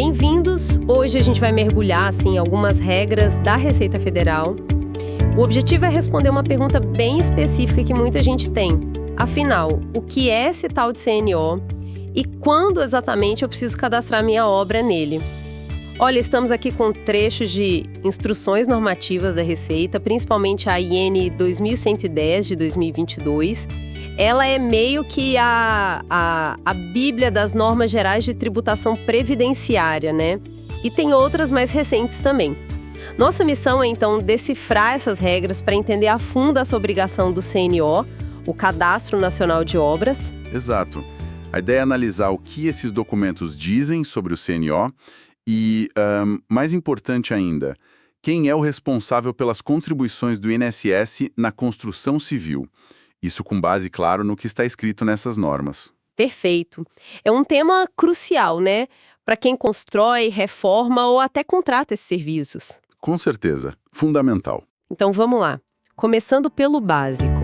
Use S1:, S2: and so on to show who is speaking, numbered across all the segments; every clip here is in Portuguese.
S1: Bem-vindos! Hoje a gente vai mergulhar assim, em algumas regras da Receita Federal. O objetivo é responder uma pergunta bem específica que muita gente tem. Afinal, o que é esse tal de CNO e quando exatamente eu preciso cadastrar minha obra nele? Olha, estamos aqui com trechos de instruções normativas da Receita, principalmente a IN 2110 de 2022. Ela é meio que a bíblia das normas gerais de tributação previdenciária, né? E tem outras mais recentes também. Nossa missão é, então, decifrar essas regras para entender a fundo essa obrigação do CNO, o Cadastro Nacional de Obras.
S2: Exato. A ideia é analisar o que esses documentos dizem sobre o CNO e, mais importante ainda, quem é o responsável pelas contribuições do INSS na construção civil. Isso com base, claro, no que está escrito nessas normas.
S1: Perfeito. É um tema crucial, né? Para quem constrói, reforma ou até contrata esses serviços.
S2: Com certeza. Fundamental.
S1: Então vamos lá. Começando pelo básico.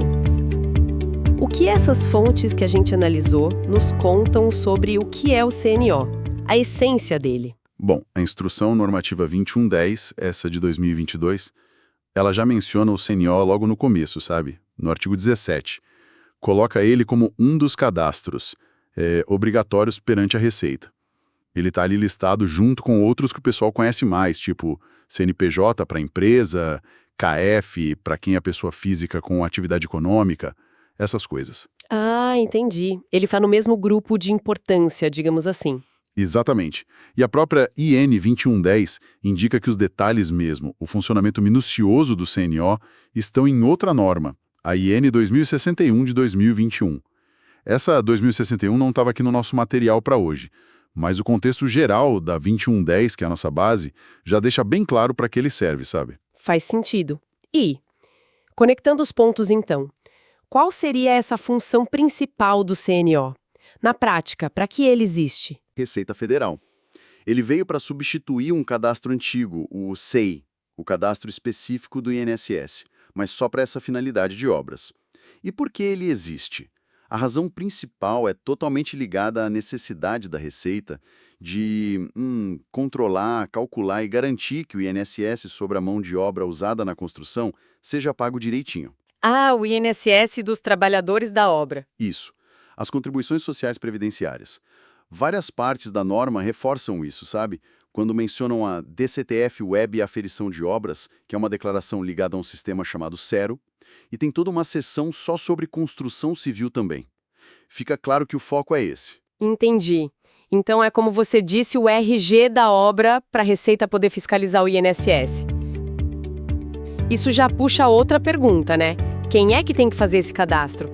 S1: O que essas fontes que a gente analisou nos contam sobre o que é o CNO? A essência dele.
S2: Bom, a Instrução Normativa 2110, essa de 2022, ela já menciona o CNO logo no começo, sabe? No artigo 17. Coloca ele como um dos cadastros obrigatórios perante a Receita. Ele está ali listado junto com outros que o pessoal conhece mais, tipo CNPJ para empresa, KF para quem é pessoa física com atividade econômica, essas coisas.
S1: Ah, entendi. Ele está no mesmo grupo de importância, digamos assim.
S2: Exatamente. E a própria IN 2110 indica que os detalhes mesmo, o funcionamento minucioso do CNO, estão em outra norma, a IN 2061 de 2021. Essa 2061 não estava aqui no nosso material para hoje, mas o contexto geral da 2110, que é a nossa base, já deixa bem claro para que ele serve, sabe?
S1: Faz sentido. E, conectando os pontos então, qual seria essa função principal do CNO? Na prática, para que ele existe?
S3: Receita Federal. Ele veio para substituir um cadastro antigo, o SEI, o cadastro específico do INSS, mas só para essa finalidade de obras. E por que ele existe? A razão principal é totalmente ligada à necessidade da Receita de controlar, calcular e garantir que o INSS sobre a mão de obra usada na construção seja pago direitinho.
S1: Ah, o INSS dos trabalhadores da obra.
S3: Isso. As contribuições sociais previdenciárias. Várias partes da norma reforçam isso, sabe? Quando mencionam a DCTF Web Aferição de Obras, que é uma declaração ligada a um sistema chamado Cero, e tem toda uma seção só sobre construção civil também. Fica claro que o foco é esse.
S1: Entendi. Então é como você disse, o RG da obra para a Receita poder fiscalizar o INSS. Isso já puxa outra pergunta, né? Quem é que tem que fazer esse cadastro?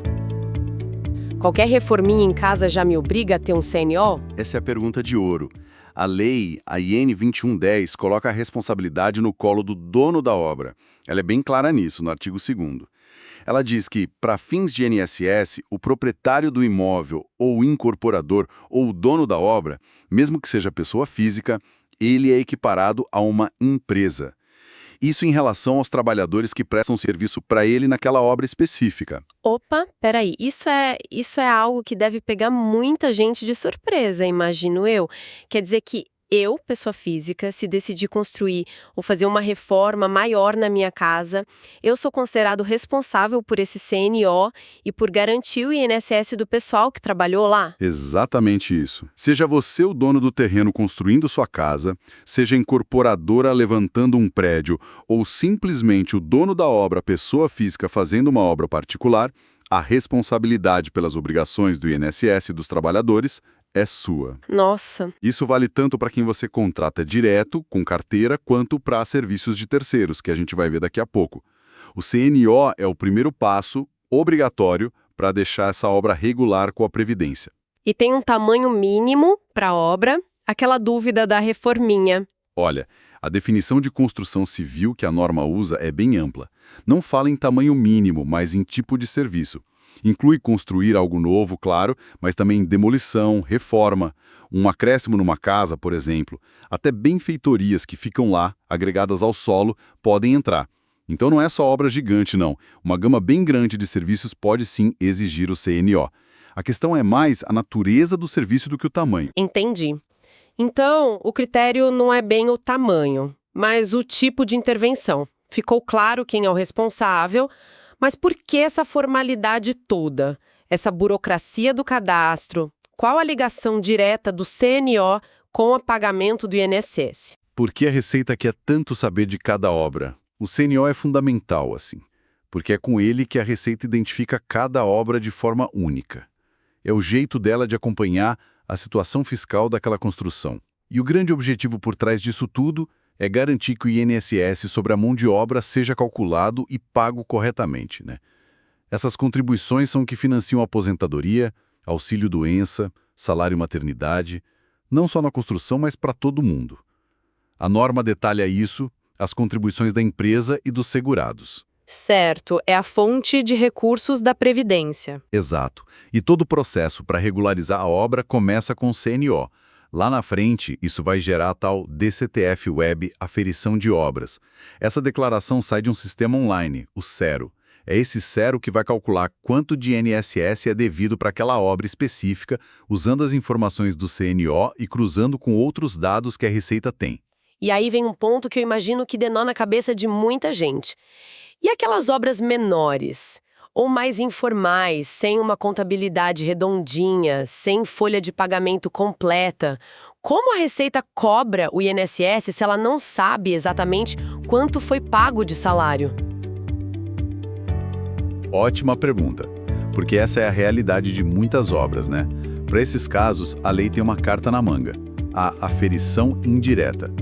S1: Qualquer reforminha em casa já me obriga a ter um CNO?
S3: Essa é a pergunta de ouro. A lei, a IN 2110, coloca a responsabilidade no colo do dono da obra. Ela é bem clara nisso, no artigo 2º. Ela diz que, para fins de INSS, o proprietário do imóvel, ou o incorporador, ou o dono da obra, mesmo que seja pessoa física, ele é equiparado a uma empresa. Isso em relação aos trabalhadores que prestam serviço para ele naquela obra específica.
S1: Opa, peraí, isso é algo que deve pegar muita gente de surpresa, imagino eu. Quer dizer que eu, pessoa física, se decidir construir ou fazer uma reforma maior na minha casa, eu sou considerado responsável por esse CNO e por garantir o INSS do pessoal que trabalhou lá?
S2: Exatamente isso. Seja você o dono do terreno construindo sua casa, seja a incorporadora levantando um prédio, ou simplesmente o dono da obra, pessoa física fazendo uma obra particular, a responsabilidade pelas obrigações do INSS dos trabalhadores é sua.
S1: Nossa.
S2: Isso vale tanto para quem você contrata direto, com carteira, quanto para serviços de terceiros, que a gente vai ver daqui a pouco. O CNO é o primeiro passo, obrigatório, para deixar essa obra regular com a Previdência.
S1: E tem um tamanho mínimo para a obra, aquela dúvida da reforminha.
S2: Olha, a definição de construção civil que a norma usa é bem ampla. Não fala em tamanho mínimo, mas em tipo de serviço. Inclui construir algo novo, claro, mas também demolição, reforma, um acréscimo numa casa, por exemplo. Até benfeitorias que ficam lá, agregadas ao solo, podem entrar. Então não é só obra gigante, não. Uma gama bem grande de serviços pode sim exigir o CNO. A questão é mais a natureza do serviço do que o tamanho.
S1: Entendi. Então, o critério não é bem o tamanho, mas o tipo de intervenção. Ficou claro quem é o responsável, mas por que essa formalidade toda? Essa burocracia do cadastro? Qual a ligação direta do CNO com o pagamento do INSS?
S3: Por que a Receita quer tanto saber de cada obra? O CNO é fundamental, assim, porque é com ele que a Receita identifica cada obra de forma única. É o jeito dela de acompanhar a situação fiscal daquela construção. E o grande objetivo por trás disso tudo é garantir que o INSS sobre a mão de obra seja calculado e pago corretamente, né? Essas contribuições são que financiam a aposentadoria, auxílio-doença, salário-maternidade, não só na construção, mas para todo mundo. A norma detalha isso, as contribuições da empresa e dos segurados.
S4: Certo, é a fonte de recursos da Previdência.
S3: Exato. E todo o processo para regularizar a obra começa com o CNO. Lá na frente, isso vai gerar a tal DCTF Web Aferição de Obras. Essa declaração sai de um sistema online, o CERO. É esse CERO que vai calcular quanto de INSS é devido para aquela obra específica, usando as informações do CNO e cruzando com outros dados que a Receita tem.
S1: E aí vem um ponto que eu imagino que denona a cabeça de muita gente. E aquelas obras menores, ou mais informais, sem uma contabilidade redondinha, sem folha de pagamento completa, como a Receita cobra o INSS se ela não sabe exatamente quanto foi pago de salário?
S3: Ótima pergunta, porque essa é a realidade de muitas obras, né? Para esses casos, a lei tem uma carta na manga, a aferição indireta.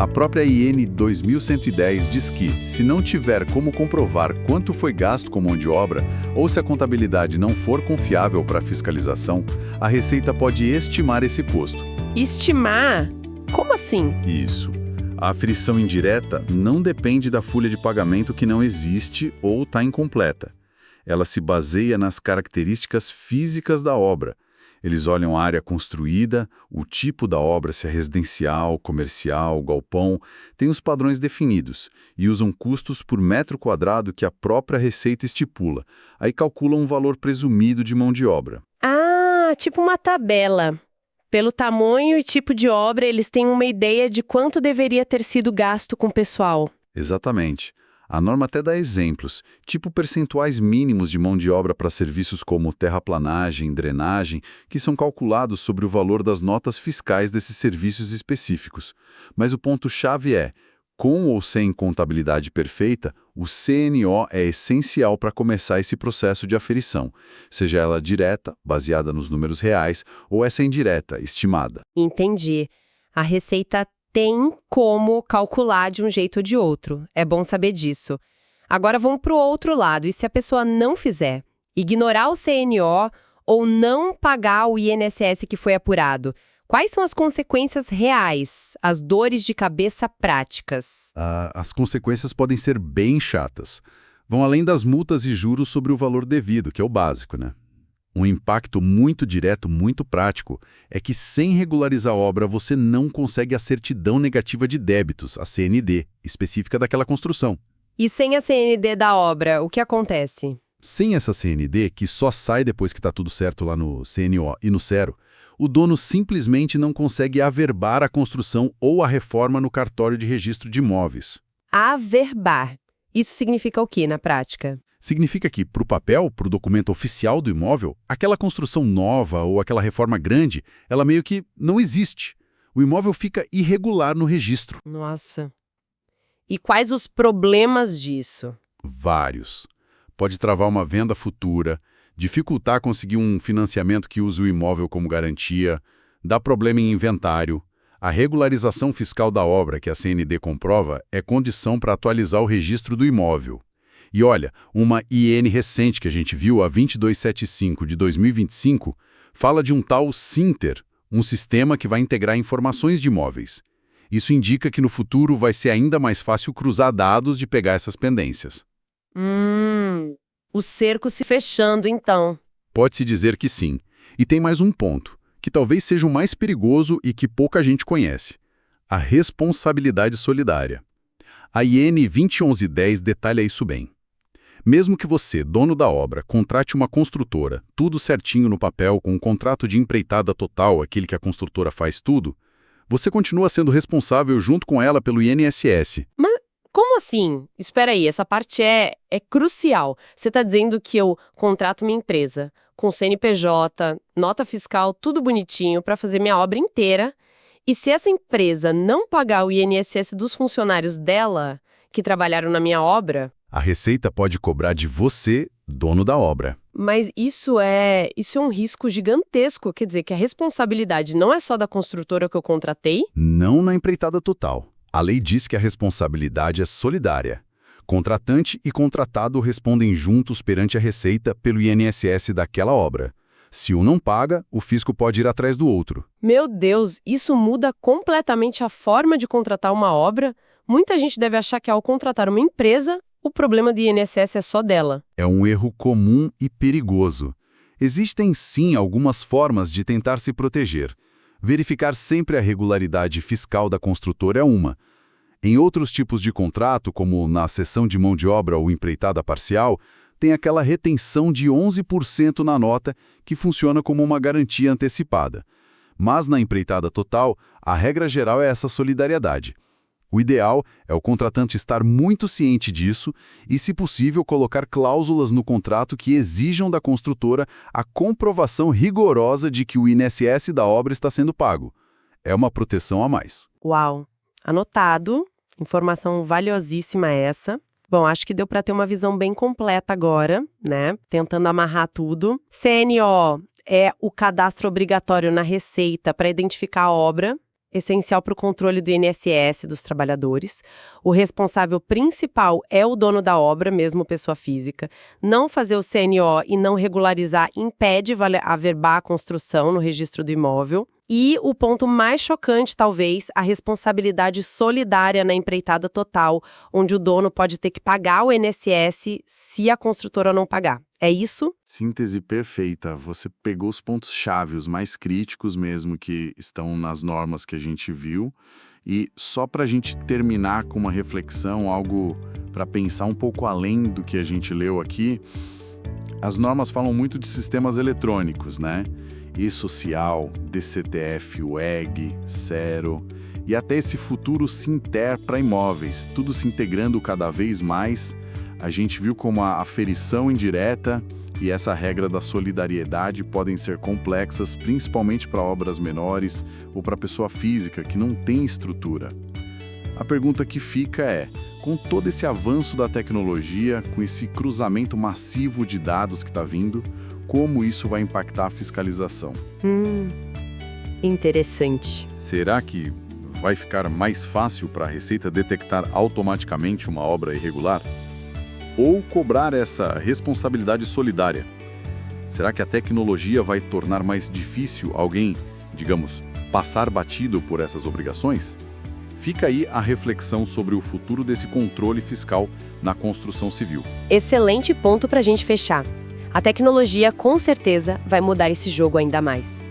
S3: A própria IN 2110 diz que, se não tiver como comprovar quanto foi gasto com mão de obra, ou se a contabilidade não for confiável para a fiscalização, a Receita pode estimar esse custo.
S1: Estimar? Como assim?
S3: Isso. A aferição indireta não depende da folha de pagamento que não existe ou está incompleta. Ela se baseia nas características físicas da obra. Eles olham a área construída, o tipo da obra, se é residencial, comercial, galpão, tem os padrões definidos e usam custos por metro quadrado que a própria Receita estipula. Aí calculam um valor presumido de mão de obra.
S1: Ah, tipo uma tabela. Pelo tamanho e tipo de obra, eles têm uma ideia de quanto deveria ter sido gasto com o pessoal.
S3: Exatamente. A norma até dá exemplos, tipo percentuais mínimos de mão de obra para serviços como terraplanagem, drenagem, que são calculados sobre o valor das notas fiscais desses serviços específicos. Mas o ponto-chave é, com ou sem contabilidade perfeita, o CNO é essencial para começar esse processo de aferição, seja ela direta, baseada nos números reais, ou essa indireta, estimada.
S1: Entendi. A Receita tem como calcular de um jeito ou de outro. É bom saber disso. Agora vamos para o outro lado. E se a pessoa não fizer? Ignorar o CNO ou não pagar o INSS que foi apurado? Quais são as consequências reais, as dores de cabeça práticas?
S3: As consequências podem ser bem chatas. Vão além das multas e juros sobre o valor devido, que é o básico, né? Um impacto muito direto, muito prático, é que sem regularizar a obra você não consegue a certidão negativa de débitos, a CND, específica daquela construção.
S1: E sem a CND da obra, o que acontece?
S3: Sem essa CND, que só sai depois que está tudo certo lá no CNO e no CERO, o dono simplesmente não consegue averbar a construção ou a reforma no cartório de registro de imóveis.
S1: Averbar. Isso significa o que na prática?
S3: Significa que, para o papel, para o documento oficial do imóvel, aquela construção nova ou aquela reforma grande, ela meio que não existe. O imóvel fica irregular no registro.
S1: Nossa. E quais os problemas disso?
S3: Vários. Pode travar uma venda futura, dificultar conseguir um financiamento que use o imóvel como garantia, dar problema em inventário. A regularização fiscal da obra que a CND comprova é condição para atualizar o registro do imóvel. E olha, uma IN recente que a gente viu, a 2275 de 2025, fala de um tal Sinter, um sistema que vai integrar informações de imóveis. Isso indica que no futuro vai ser ainda mais fácil cruzar dados de pegar essas pendências.
S1: O cerco se fechando, então.
S3: Pode-se dizer que sim. E tem mais um ponto, que talvez seja o mais perigoso e que pouca gente conhece. A responsabilidade solidária. A IN 2011-10 detalha isso bem. Mesmo que você, dono da obra, contrate uma construtora, tudo certinho no papel, com um contrato de empreitada total, aquele que a construtora faz tudo,
S2: você continua sendo responsável junto com ela pelo INSS.
S1: Como assim? Espera aí, essa parte é crucial. Você está dizendo que eu contrato minha empresa com CNPJ, nota fiscal, tudo bonitinho para fazer minha obra inteira. E se essa empresa não pagar o INSS dos funcionários dela que trabalharam na minha obra...
S2: A Receita pode cobrar de você, dono da obra.
S1: Mas isso é um risco gigantesco. Quer dizer que a responsabilidade não é só da construtora que eu contratei?
S2: Não na empreitada total. A lei diz que a responsabilidade é solidária. Contratante e contratado respondem juntos perante a Receita pelo INSS daquela obra. Se um não paga, o fisco pode ir atrás do outro.
S1: Meu Deus, isso muda completamente a forma de contratar uma obra? Muita gente deve achar que ao contratar uma empresa, o problema do INSS é só dela.
S2: É um erro comum e perigoso. Existem sim algumas formas de tentar se proteger. Verificar sempre a regularidade fiscal da construtora é uma. Em outros tipos de contrato, como na cessão de mão de obra ou empreitada parcial, tem aquela retenção de 11% na nota que funciona como uma garantia antecipada. Mas na empreitada total, a regra geral é essa solidariedade. O ideal é o contratante estar muito ciente disso e, se possível, colocar cláusulas no contrato que exijam da construtora a comprovação rigorosa de que o INSS da obra está sendo pago. É uma proteção a mais.
S1: Uau! Anotado. Informação valiosíssima essa. Bom, acho que deu para ter uma visão bem completa agora, né? Tentando amarrar tudo. CNO é o cadastro obrigatório na Receita para identificar a obra, essencial para o controle do INSS dos trabalhadores. O responsável principal é o dono da obra, mesmo pessoa física. Não fazer o CNO e não regularizar impede averbar a construção no registro do imóvel. E o ponto mais chocante, talvez, a responsabilidade solidária na empreitada total, onde o dono pode ter que pagar o INSS se a construtora não pagar. É isso?
S3: Síntese perfeita. Você pegou os pontos-chave, os mais críticos mesmo, que estão nas normas que a gente viu. E só para a gente terminar com uma reflexão, algo para pensar um pouco além do que a gente leu aqui, as normas falam muito de sistemas eletrônicos, né? E-Social, DCTF, WEG, Cero e até esse futuro Sinter para imóveis, tudo se integrando cada vez mais. A gente viu como a aferição indireta e essa regra da solidariedade podem ser complexas, principalmente para obras menores ou para pessoa física que não tem estrutura. A pergunta que fica é, com todo esse avanço da tecnologia, com esse cruzamento massivo de dados que está vindo, como isso vai impactar a fiscalização?
S1: Interessante.
S2: Será que vai ficar mais fácil para a Receita detectar automaticamente uma obra irregular? Ou cobrar essa responsabilidade solidária? Será que a tecnologia vai tornar mais difícil alguém, digamos, passar batido por essas obrigações? Fica aí a reflexão sobre o futuro desse controle fiscal na construção civil.
S1: Excelente ponto para a gente fechar. A tecnologia, com certeza, vai mudar esse jogo ainda mais.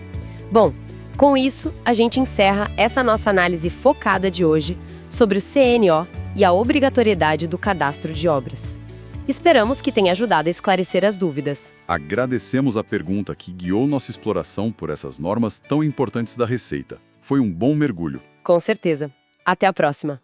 S1: Bom, com isso, a gente encerra essa nossa análise focada de hoje sobre o CNO e a obrigatoriedade do cadastro de obras. Esperamos que tenha ajudado a esclarecer as dúvidas.
S2: Agradecemos a pergunta que guiou nossa exploração por essas normas tão importantes da Receita. Foi um bom mergulho.
S1: Com certeza. Até a próxima!